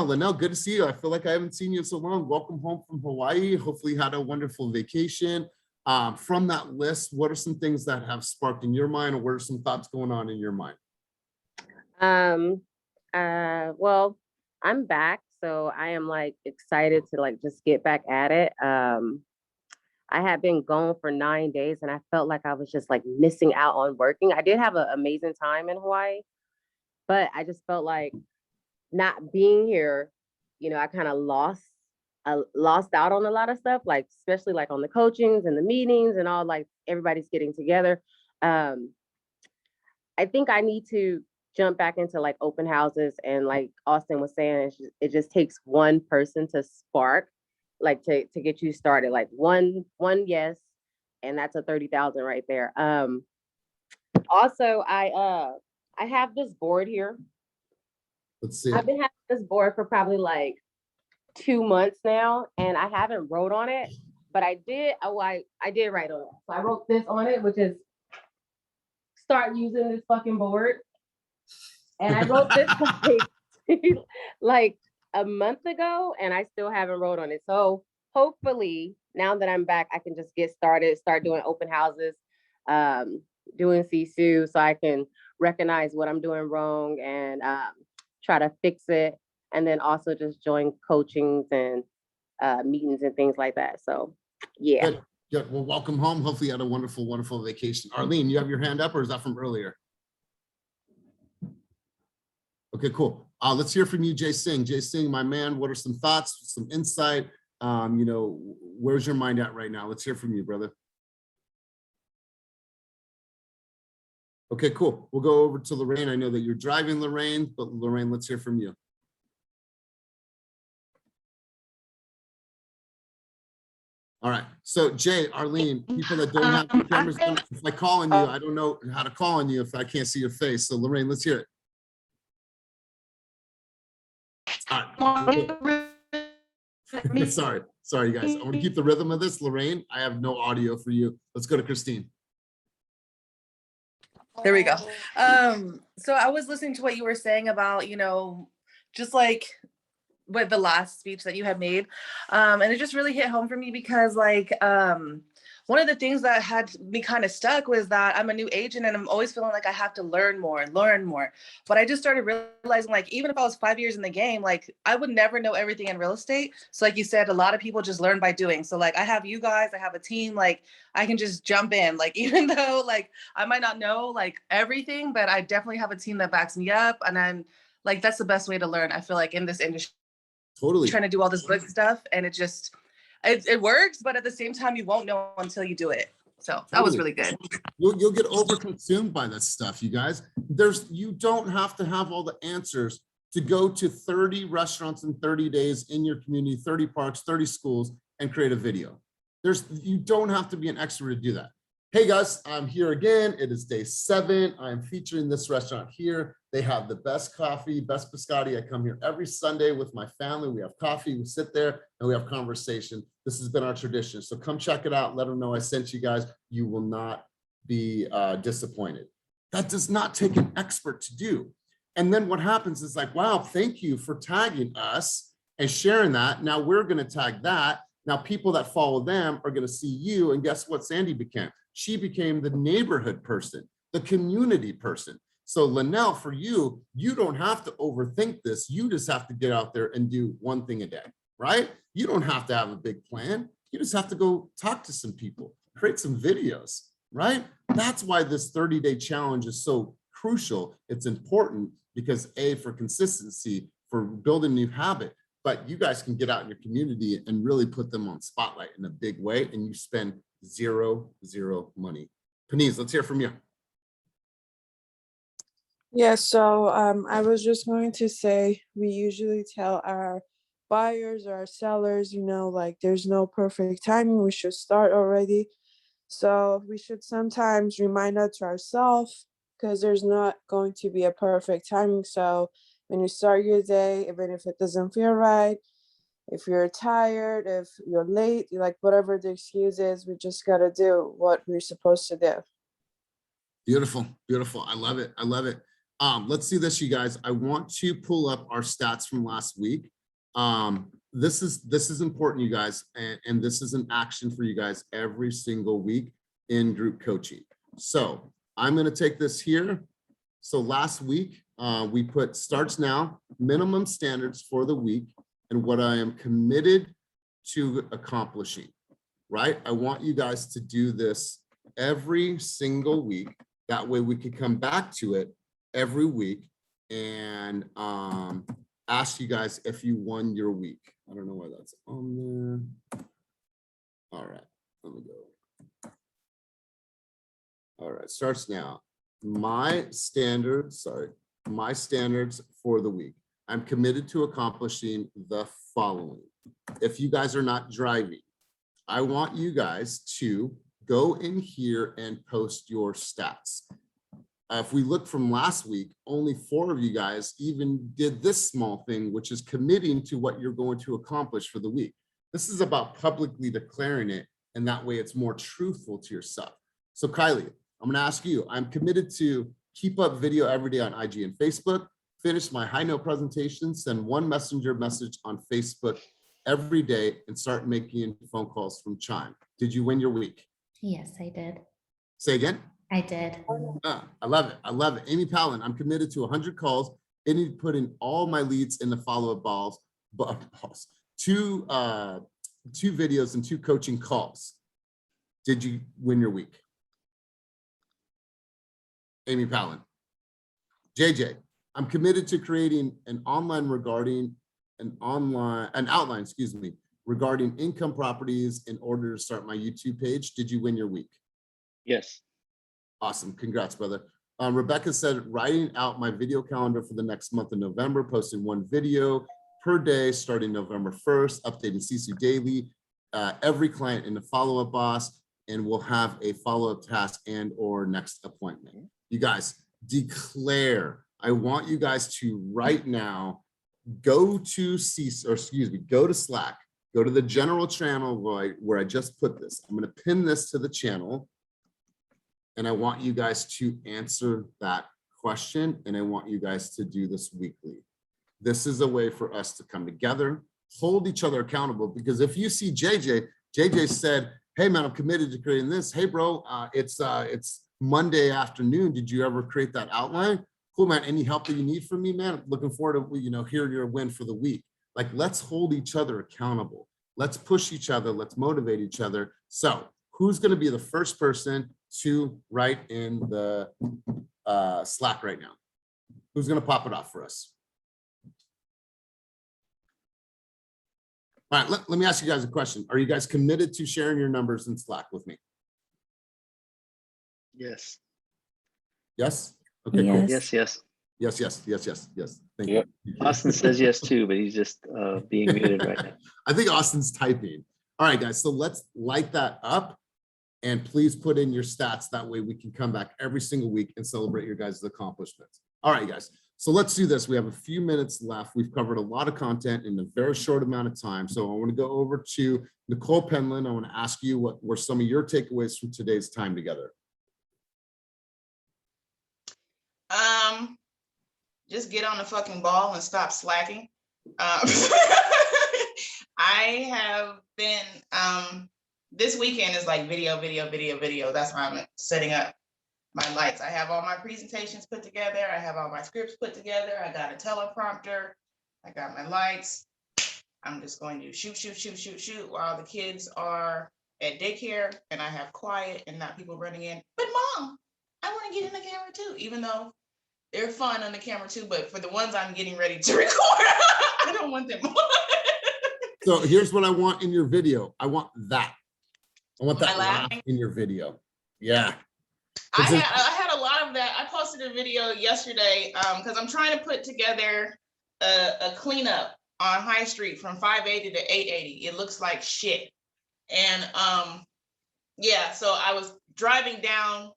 Linnell, good to see you. I feel like I haven't seen you in so long. Welcome home from Hawaii. Hopefully you had a wonderful vacation. From that list, what are some things that have sparked in your mind, or what are some thoughts going on in your mind? Well, I'm back, so I am like excited to like just get back at it. I had been gone for 9 days and I felt like I was just like missing out on working. I did have an amazing time in Hawaii, but I just felt like not being here, I kind of lost out on a lot of stuff, like especially like on the coachings and the meetings and all, like everybody's getting together. I think I need to jump back into like open houses, and like Austin was saying, it just takes one person to spark, like to get you started, like one yes, and that's a 30,000 right there. Also, I have this board here. Let's see. I've been having this board for probably like 2 months now, and I haven't wrote on it, but I did. I did write on it. So I wrote this on it, which is start using this fucking board. And I wrote this like a month ago, and I still haven't wrote on it. So hopefully, now that I'm back, I can just get started, start doing open houses, doing CSU, so I can recognize what I'm doing wrong and try to fix it. And then also just join coachings and meetings and things like that. So, yeah. Good. Good. Well, welcome home. Hopefully you had a wonderful, wonderful vacation. Arlene, you have your hand up, or is that from earlier? Okay, cool. Let's hear from you, Jay Singh. Jay Singh, my man, what are some thoughts, some insight? You know, where's your mind at right now? Let's hear from you, brother. Okay, cool. We'll go over to Lorraine. I know that you're driving, Lorraine, but Lorraine, let's hear from you. All right. So Jay, Arlene, people that don't have their cameras on, if I call on you, I don't know how to call on you if I can't see your face. So Lorraine, let's hear it. All right. Sorry, you guys. I want to keep the rhythm of this. Lorraine, I have no audio for you. Let's go to Christine. There we go. So I was listening to what you were saying about, you know, just like with the last speech that you had made. And it just really hit home for me because like, one of the things that had me kind of stuck was that I'm a new agent and I'm always feeling like I have to learn more. But I just started realizing like, even if I was 5 years in the game, like I would never know everything in real estate. So like you said, a lot of people just learn by doing. So like I have you guys, I have a team, like I can just jump in, like even though like I might not know like everything, but I definitely have a team that backs me up. And then like, that's the best way to learn. I feel like in this industry, Totally. trying to do all this book stuff and it just, it works, but at the same time, you won't know until you do it. So that was really good. You'll get overconsumed by that stuff, you guys. You don't have to have all the answers to go to 30 restaurants in 30 days in your community, 30 parks, 30 schools, and create a video. You don't have to be an expert to do that. Hey guys, I'm here again. It is day 7. I'm featuring this restaurant here. They have the best coffee, best biscotti. I come here every Sunday with my family. We have coffee, we sit there and we have conversation. This has been our tradition. So come check it out. Let them know I sent you guys. You will not be disappointed. That does not take an expert to do. And then what happens is like, wow, thank you for tagging us and sharing that. Now we're going to tag that. Now people that follow them are going to see you. And guess what Sandy became? She became the neighborhood person, the community person. So Linnell, for you, you don't have to overthink this. You just have to get out there and do one thing a day, right? You don't have to have a big plan. You just have to go talk to some people, create some videos, right? That's why this 30-day challenge is so crucial. It's important because A, for consistency, for building a new habit, but you guys can get out in your community and really put them on spotlight in a big way, and you spend zero money. Panise, let's hear from you. Yeah, so I was just going to say, we usually tell our buyers or our sellers, you know, like there's no perfect timing, we should start already. So we should sometimes remind that to ourselves because there's not going to be a perfect timing. So when you start your day, even if it doesn't feel right, if you're tired, if you're late, like whatever the excuse is, we just got to do what we're supposed to do. Beautiful, beautiful. I love it. I love it. Let's see this, you guys. I want to pull up our stats from last week. This is important, you guys, and this is an action for you guys every single week in group coaching. So I'm going to take this here. So last week, we put starts now, minimum standards for the week, and what I am committed to accomplishing, right? I want you guys to do this every single week. That way we can come back to it every week and ask you guys if you won your week. I don't know why that's on there. All right, let me go. All right, starts now. My standards for the week. I'm committed to accomplishing the following. If you guys are not driving, I want you guys to go in here and post your stats. If we look from last week, only 4 of you guys even did this small thing, which is committing to what you're going to accomplish for the week. This is about publicly declaring it, and that way it's more truthful to yourself. So Kylie, I'm gonna ask you, I'm committed to keep up video every day on IG and Facebook, finish my high note presentation, send one messenger message on Facebook every day, and start making phone calls from Chime. Did you win your week? Yes, I did. Say again. I did. I love it. I love it. Amy Palin, I'm committed to 100 calls. I need to put in all my leads in the follow-up balls, two videos and 2 coaching calls. Did you win your week? Amy Palin. JJ, I'm committed to creating an outline, excuse me, regarding income properties in order to start my YouTube page. Did you win your week? Yes. Awesome. Congrats, brother. Rebecca said, writing out my video calendar for the next month of November, posting 1 video per day starting November 1st, updating Sisu daily, every client in the follow-up boss, and we'll have a follow-up task and or next appointment. You guys declare. I want you guys to right now go to go to Slack, go to the general channel where I just put this. I'm going to pin this to the channel. And I want you guys to answer that question. And I want you guys to do this weekly. This is a way for us to come together, hold each other accountable. Because if you see JJ said, hey man, I'm committed to creating this. Hey bro, it's Monday afternoon. Did you ever create that outline? Cool, man. Any help that you need from me, man? I'm looking forward to, hearing your win for the week. Like, let's hold each other accountable. Let's push each other. Let's motivate each other. So who's going to be the first person to write in the Slack right now? Who's going to pop it off for us? All right, let me ask you guys a question. Are you guys committed to sharing your numbers in Slack with me? Yes. Yes? Okay, cool. Yes, yes. Yes. Thank Yep. you. Austin says yes too, but he's just being muted right now. I think Austin's typing. All right, guys, so let's light that up. And please put in your stats. That way we can come back every single week and celebrate your guys' accomplishments. All right, guys. So let's do this. We have a few minutes left. We've covered a lot of content in a very short amount of time. So I want to go over to Nicole Penland. I want to ask you what were some of your takeaways from today's time together? Just get on the fucking ball and stop slacking. I have been, this weekend is like video. That's why I'm setting up my lights. I have all my presentations put together. I have all my scripts put together. I got a teleprompter. I got my lights. I'm just going to shoot while the kids are at daycare and I have quiet and not people running in. But mom, I want to get in the camera too, even though they're fun on the camera too. But for the ones I'm getting ready to record, I don't want them. So here's what I want in your video. I want that. I want that laugh in your video. Yeah. I had a lot of that. I posted a video yesterday because I'm trying to put together a cleanup on High Street from 580 to 880. It looks like shit. And yeah, so I was driving down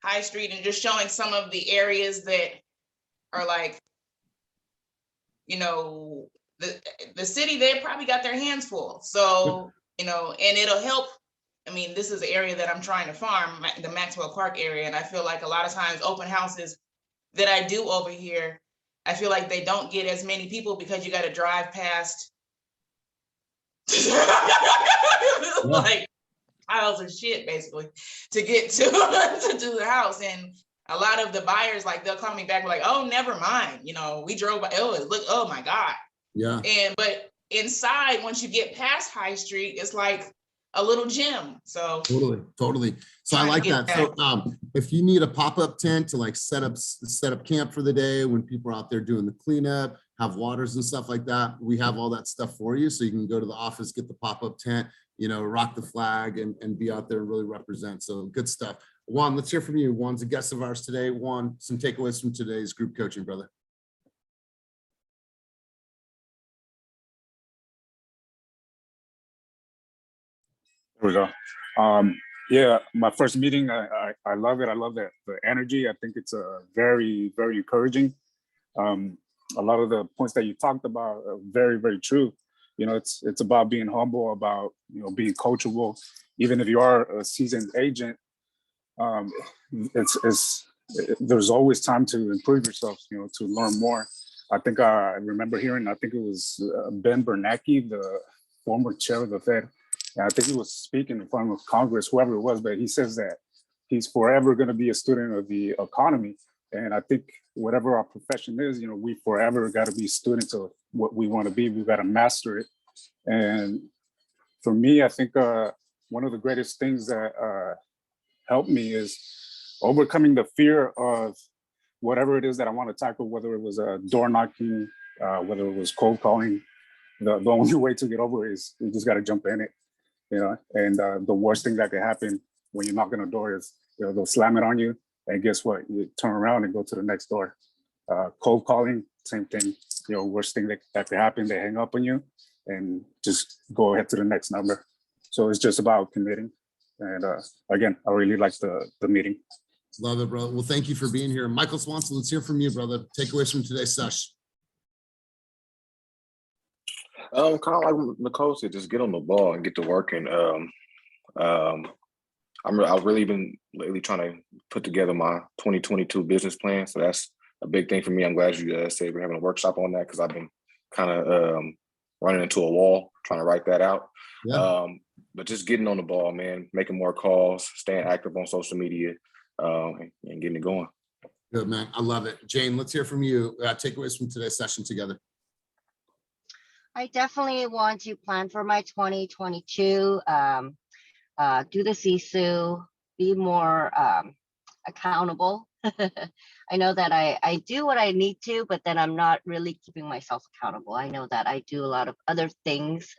High Street and just showing some of the areas that are like, the city, they probably got their hands full. So, and it'll help. I mean, this is the area that I'm trying to farm, the Maxwell Park area. And I feel like a lot of times open houses that I do over here, I feel like they don't get as many people because you got to drive past like piles of shit basically to get to the house. And a lot of the buyers, like they'll call me back like, oh, never mind. We drove by, oh my God. Yeah. But inside, once you get past High Street, it's like a little gym. So totally. So I like that. So if you need a pop-up tent to like set up camp for the day when people are out there doing the cleanup, have waters and stuff like that, we have all that stuff for you. So you can go to the office, get the pop-up tent, rock the flag and be out there and really represent. So good stuff. Juan, let's hear from you. Juan's a guest of ours today. Juan, some takeaways from today's group coaching, brother. There we go. Yeah, my first meeting, I love it. I love the energy. I think it's very, very encouraging. A lot of the points that you talked about are very, very true. You know, it's about being humble, about, you know, being coachable. Even if you are a seasoned agent, um, there's always time to improve yourself, you know, to learn more. I think I remember hearing, I think it was Ben Bernanke, the former chair of the Fed. And I think he was speaking in front of Congress, whoever it was, but he says that he's forever going to be a student of the economy. And I think whatever our profession is, you know, we forever got to be students of what we want to be. We've got to master it. And for me, I think one of the greatest things that helped me is overcoming the fear of whatever it is that I want to tackle, whether it was door knocking, whether it was cold calling. The only way to get over it is you just got to jump in it, you know. And the worst thing that could happen when you knock on a door is, you know, they'll slam it on you, and guess what? You turn around and go to the next door. Cold calling, same thing. You know, worst thing that could happen, they hang up on you, and just go ahead to the next number. So it's just about committing. And again, I really like the meeting. Love it, brother. Well, thank you for being here. Michael Swanson, let's hear from you, brother. Takeaways from today's session. Kind of like Nicole said, just get on the ball and get to work. And I've really been lately trying to put together my 2022 business plan. So that's a big thing for me. I'm glad you said we're having a workshop on that, because I've been kind of running into a wall trying to write that out. Yeah. But just getting on the ball, man, making more calls, staying active on social media, and getting it going. Good, man. I love it. Jane, let's hear from you. Takeaways from today's session together. I definitely want to plan for my 2022, do the CSU, be more accountable. I know that I do what I need to, but then I'm not really keeping myself accountable. I know that I do a lot of other things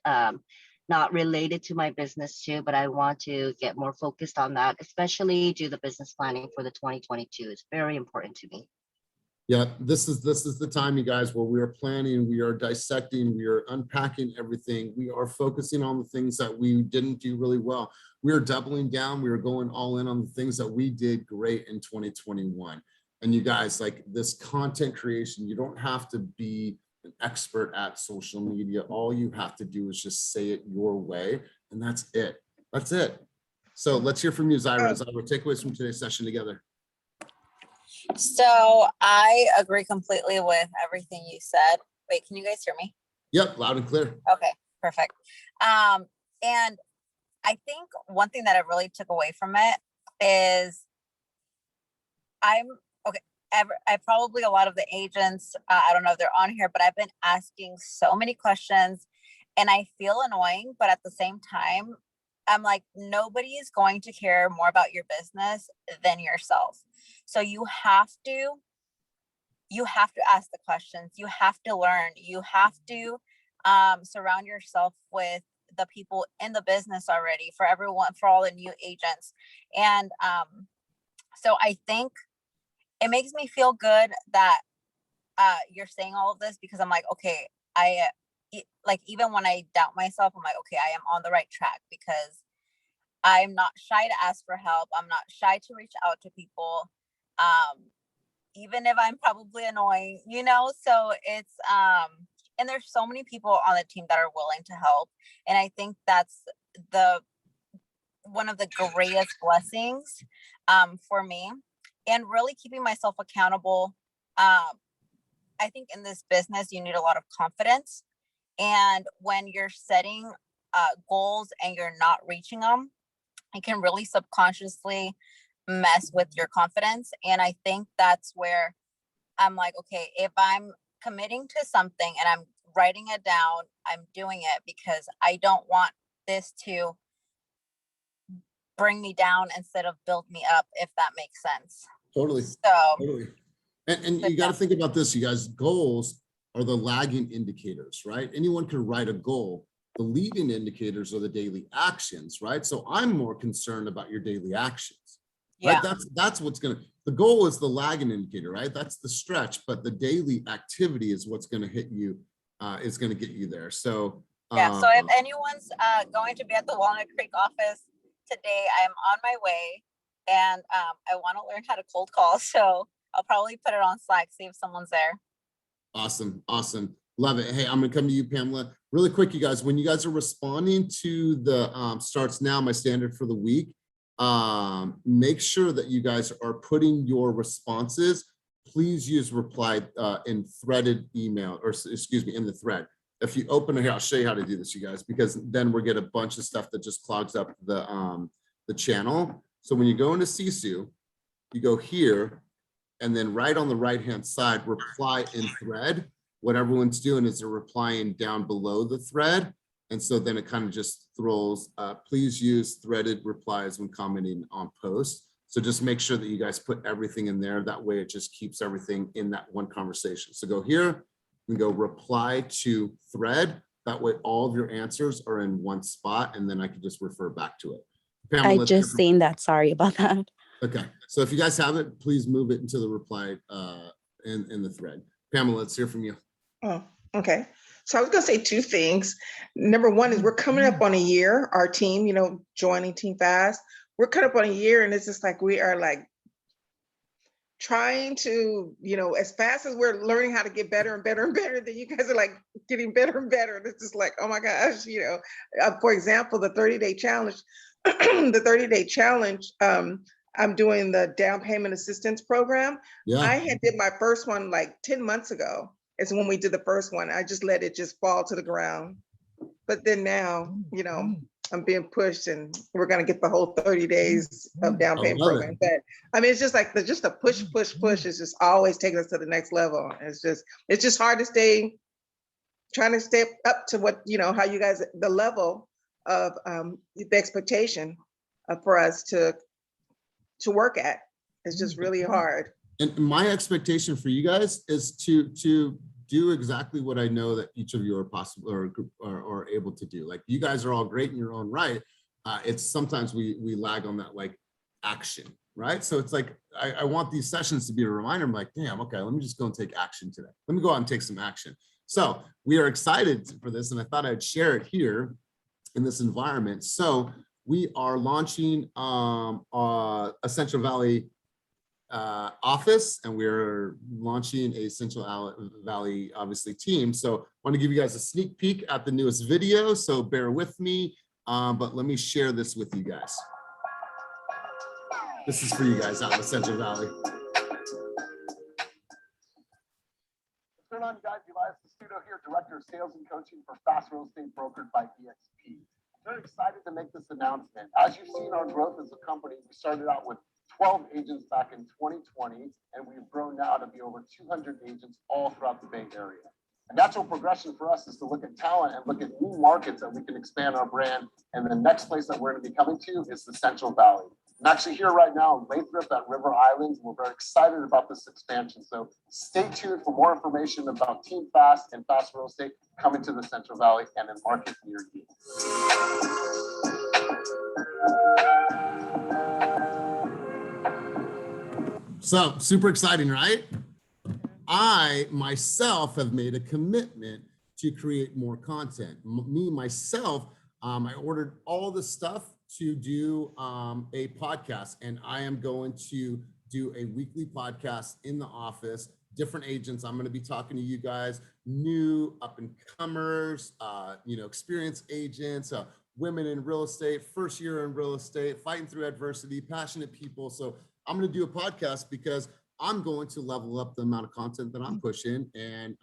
not related to my business too, but I want to get more focused on that, especially do the business planning for the 2022. It's very important to me. Yeah, this is the time, you guys, where we are planning, we are dissecting, we are unpacking everything. We are focusing on the things that we didn't do really well. We are doubling down. We are going all in on the things that we did great in 2021. And you guys, like this content creation, you don't have to be an expert at social media. All you have to do is just say it your way, and that's it. That's it. So let's hear from you, Zyra. Zyra, takeaways from today's session together. So I agree completely with everything you said. Wait, can you guys hear me? Yep, loud and clear. Okay, perfect. And I think one thing that I really took away from it is I probably, a lot of the agents, I don't know if they're on here, but I've been asking so many questions and I feel annoying, but at the same time, I'm like, nobody is going to care more about your business than yourself. So you have to ask the questions. You have to learn. You have to surround yourself with the people in the business already, for everyone, for all the new agents. And so I think it makes me feel good that you're saying all of this, because I'm like, okay, like, even when I doubt myself, I'm like, okay, I am on the right track, because I'm not shy to ask for help. I'm not shy to reach out to people, even if I'm probably annoying, you know? So it's, and there's so many people on the team that are willing to help. And I think that's one of the greatest blessings for me, and really keeping myself accountable. I think in this business, you need a lot of confidence. And when you're setting goals and you're not reaching them, it can really subconsciously mess with your confidence. And I think that's where I'm like, okay, if I'm committing to something and I'm writing it down, I'm doing it, because I don't want this to bring me down instead of build me up, if that makes sense. Totally. So, totally. And you got to think about this, you guys. Goals are the lagging indicators, right? Anyone can write a goal. The leading indicators are the daily actions, right? So I'm more concerned about your daily actions, right? Yeah. That's what's the goal is the lagging indicator, right? That's the stretch, but the daily activity is what's going to hit you, is going to get you there. So yeah. So if anyone's going to be at the Walnut Creek office today. I am on my way, and I want to learn how to cold call. So I'll probably put it on Slack, see if someone's there. Awesome. Awesome. Love it. Hey, I'm going to come to you, Pamela. Really quick, you guys, when you guys are responding to the starts now, my standard for the week, make sure that you guys are putting your responses. Please use reply in threaded email, or excuse me, in the thread. If you open it here, I'll show you how to do this, you guys, because then we'll get a bunch of stuff that just clogs up the channel. So when you go into Sisu, you go here, and then right on the right-hand side, reply in thread. What everyone's doing is they're replying down below the thread. And so then it kind of just throws, please use threaded replies when commenting on posts. So just make sure that you guys put everything in there. That way it just keeps everything in that one conversation. So go here and go reply to thread. That way all of your answers are in one spot, and then I can just refer back to it. Pamela, I just seen that. Sorry about that. okay, so if you guys have it, please move it into the reply in the thread. Pamela, let's hear from you. Oh, okay. So I was going to say two things. Number one is we're coming up on a year, our team, you know, joining Team Fast. We're coming up on a year, and it's just like we are like trying to, you know, as fast as we're learning how to get better and better and better, then you guys are like getting better and better. And it's just like, oh my gosh, you know, for example, the 30-day challenge, the 30-day challenge, I'm doing the down payment assistance program. Yeah. I had did my first one like 10 months ago. It's when we did the first one. I just let it just fall to the ground. But then now, you know, I'm being pushed, and we're gonna get the whole 30 days of down payment program. But I mean, it's just like the push is just always taking us to the next level. It's just hard to trying to step up to what, you know, how you guys, the level of the expectation for us to work at. It's just really hard. And my expectation for you guys is to do exactly what I know that each of you are possible or able to do. Like, you guys are all great in your own right. It's sometimes we lag on that like action, right? So it's like, I want these sessions to be a reminder. I'm like, damn, okay, let me just go and take action today. Let me go out and take some action. So we are excited for this, and I thought I'd share it here in this environment. So we are launching a Central Valley office, and we're launching a Central Valley, obviously, team. So I want to give you guys a sneak peek at the newest video, so bear with me, but let me share this with you guys. This is for you guys out in the Central Valley. What's going on, guys? Elias Studio here, Director of Sales and Coaching for Fast Real Estate Brokered by EXP. Very excited to make this announcement. As you've seen our growth as a company, we started out with 12 agents back in 2020, and we've grown now to be over 200 agents all throughout the Bay Area. A natural progression for us is to look at talent and look at new markets that we can expand our brand. And the next place that we're going to be coming to is the Central Valley. I'm actually here right now in Lathrop at River Islands. We're very excited about this expansion. So stay tuned for more information about Team Fast and Fast Real Estate coming to the Central Valley and in markets near you. So super exciting, right? I myself have made a commitment to create more content. Myself, I ordered all the stuff to do a podcast, and I am going to do a weekly podcast in the office, different agents. I'm going to be talking to you guys, new up and comers, you know, experienced agents, women in real estate, first year in real estate, fighting through adversity, passionate people. So I'm going to do a podcast because I'm going to level up the amount of content that I'm pushing. And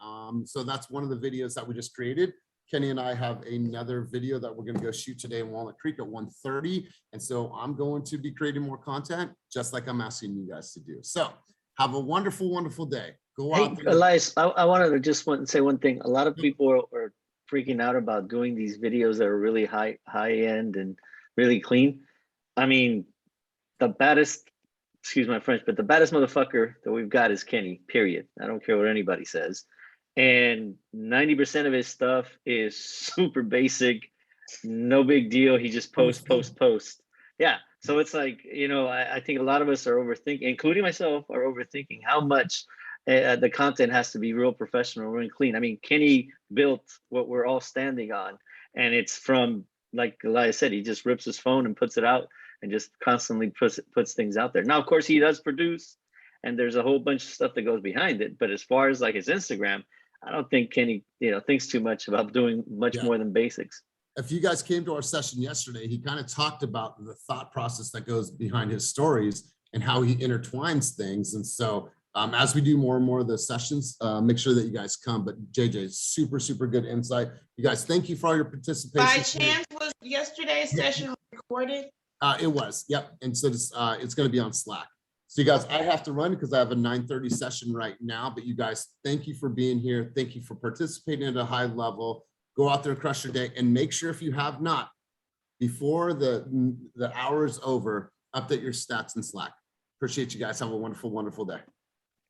so that's one of the videos that we just created. Kenny and I have another video that we're going to go shoot today in Walnut Creek at 1:30. And so I'm going to be creating more content, just like I'm asking you guys to do. So have a wonderful, wonderful day. Go out there. Elias, I wanted to just say one thing. A lot of people are freaking out about doing these videos that are really high end and really clean. I mean, the baddest, excuse my French, but the baddest motherfucker that we've got is Kenny, period. I don't care what anybody says. And 90% of his stuff is super basic, no big deal. He just post. Yeah, so it's like, you know, I think a lot of us are overthinking, including myself, are overthinking how much the content has to be real professional and clean. I mean, Kenny built what we're all standing on, and it's from like I said, he just rips his phone and puts it out and just constantly puts things out there. Now, of course, he does produce, and there's a whole bunch of stuff that goes behind it. But as far as like his Instagram, I don't think Kenny, thinks too much about doing much more than basics. If you guys came to our session yesterday, he kind of talked about the thought process that goes behind his stories and how he intertwines things. And so as we do more and more of the sessions, make sure that you guys come. But JJ, super, super good insight. You guys, thank you for all your participation. By chance, was yesterday's session recorded? It was, yep. And so it's going to be on Slack. So you guys, I have to run because I have a 9:30 session right now, but you guys, thank you for being here. Thank you for participating at a high level. Go out there and crush your day, and make sure if you have not, before the hour is over, update your stats in Slack. Appreciate you guys. Have a wonderful, wonderful day.